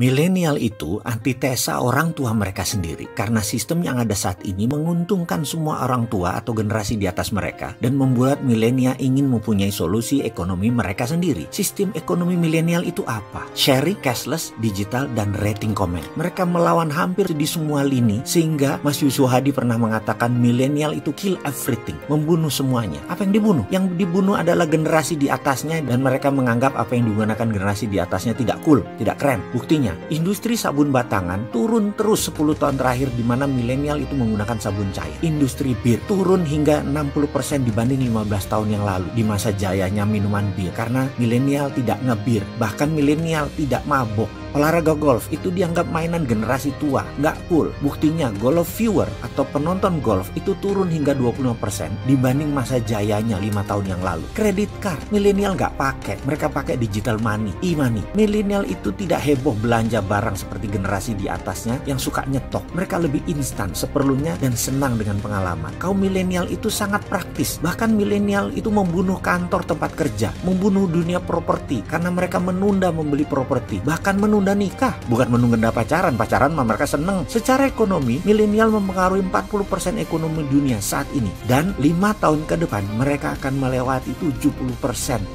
Milenial itu antitesa orang tua mereka sendiri karena sistem yang ada saat ini menguntungkan semua orang tua atau generasi di atas mereka dan membuat milenial ingin mempunyai solusi ekonomi mereka sendiri. Sistem ekonomi milenial itu apa? Sharing, cashless, digital, dan rating comment. Mereka melawan hampir di semua lini sehingga Mas Yusuf Hadi pernah mengatakan milenial itu kill everything, membunuh semuanya. Apa yang dibunuh? Yang dibunuh adalah generasi di atasnya dan mereka menganggap apa yang digunakan generasi di atasnya tidak cool, tidak keren. Buktinya industri sabun batangan turun terus 10 tahun terakhir di mana milenial itu menggunakan sabun cair. Industri bir turun hingga 60% dibanding 15 tahun yang lalu di masa jayanya minuman bir karena milenial tidak ngebir, bahkan milenial tidak mabok. Olahraga golf itu dianggap mainan generasi tua, nggak cool. Buktinya golf viewer atau penonton golf itu turun hingga 25% dibanding masa jayanya 5 tahun yang lalu. Kredit card, milenial nggak pakai, mereka pakai digital money, e-money. Milenial itu tidak heboh belanja barang seperti generasi di atasnya yang suka nyetok. Mereka lebih instan, seperlunya dan senang dengan pengalaman. Kaum milenial itu sangat praktis, bahkan milenial itu membunuh kantor tempat kerja, membunuh dunia properti karena mereka menunda membeli properti, bahkan menunda nikah, bukan menunda pacaran mah mereka seneng. Secara ekonomi, milenial mempengaruhi 40% ekonomi dunia saat ini dan 5 tahun ke depan mereka akan melewati 70%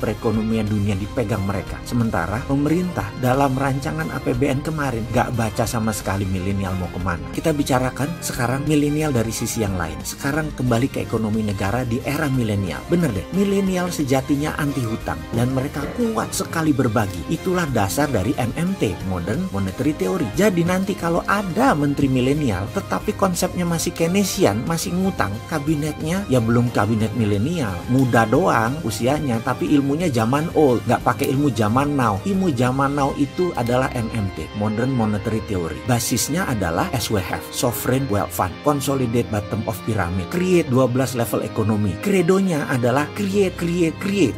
perekonomian dunia dipegang mereka. Sementara pemerintah dalam rancangan APBN kemarin gak baca sama sekali milenial mau kemana. Kita bicarakan sekarang milenial dari sisi yang lain. Sekarang kembali ke ekonomi negara di era milenial. Bener deh, milenial sejatinya anti hutang dan mereka kuat sekali berbagi. Itulah dasar dari MMT, Modern Monetary Theory. Jadi nanti kalau ada menteri milenial tetapi konsepnya masih Keynesian, masih ngutang, kabinetnya ya belum kabinet milenial, muda doang usianya tapi ilmunya zaman old, nggak pakai ilmu zaman now. Ilmu zaman now itu adalah MMT, Modern Monetary Theory. Basisnya adalah SWF, Sovereign Wealth Fund, Consolidate Bottom of Pyramid, Create 12 level ekonomi. Kredonya adalah create.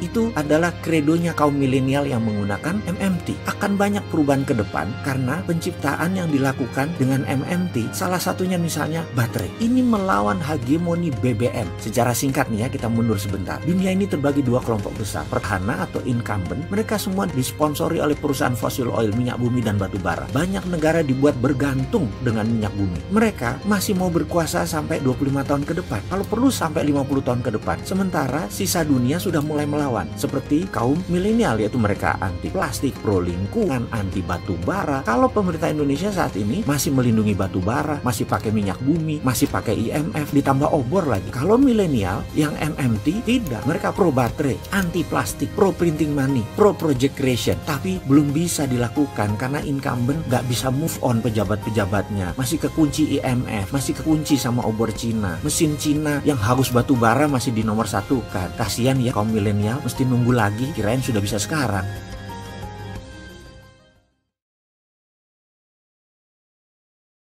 Itu adalah kredonya kaum milenial yang menggunakan MMT. Akan banyak perubahan ke depan karena penciptaan yang dilakukan dengan MMT, salah satunya misalnya baterai. Ini melawan hegemoni BBM. Secara singkat nih ya, kita mundur sebentar. Dunia ini terbagi dua kelompok besar, petahana atau incumbent. Mereka semua disponsori oleh perusahaan fossil oil, minyak bumi dan batu bara. Banyak negara dibuat bergantung dengan minyak bumi. Mereka masih mau berkuasa sampai 25 tahun ke depan, kalau perlu sampai 50 tahun ke depan. Sementara sisa dunia sudah mulai melawan, seperti kaum milenial, yaitu mereka anti plastik, pro lingkungan, anti batu bara. Kalau pemerintah Indonesia saat ini masih melindungi batu bara, masih pakai minyak bumi, masih pakai IMF, ditambah obor lagi. Kalau milenial yang MMT tidak, mereka pro baterai, anti plastik, pro printing money, pro project creation. Tapi belum bisa dilakukan karena incumbent nggak bisa move on pejabat-pejabatnya, masih kekunci IMF, masih kekunci sama obor Cina. Mesin Cina yang harus batu bara masih di nomor 1 kan. Kasihan ya kaum milenial, mesti nunggu lagi, kirain sudah bisa sekarang.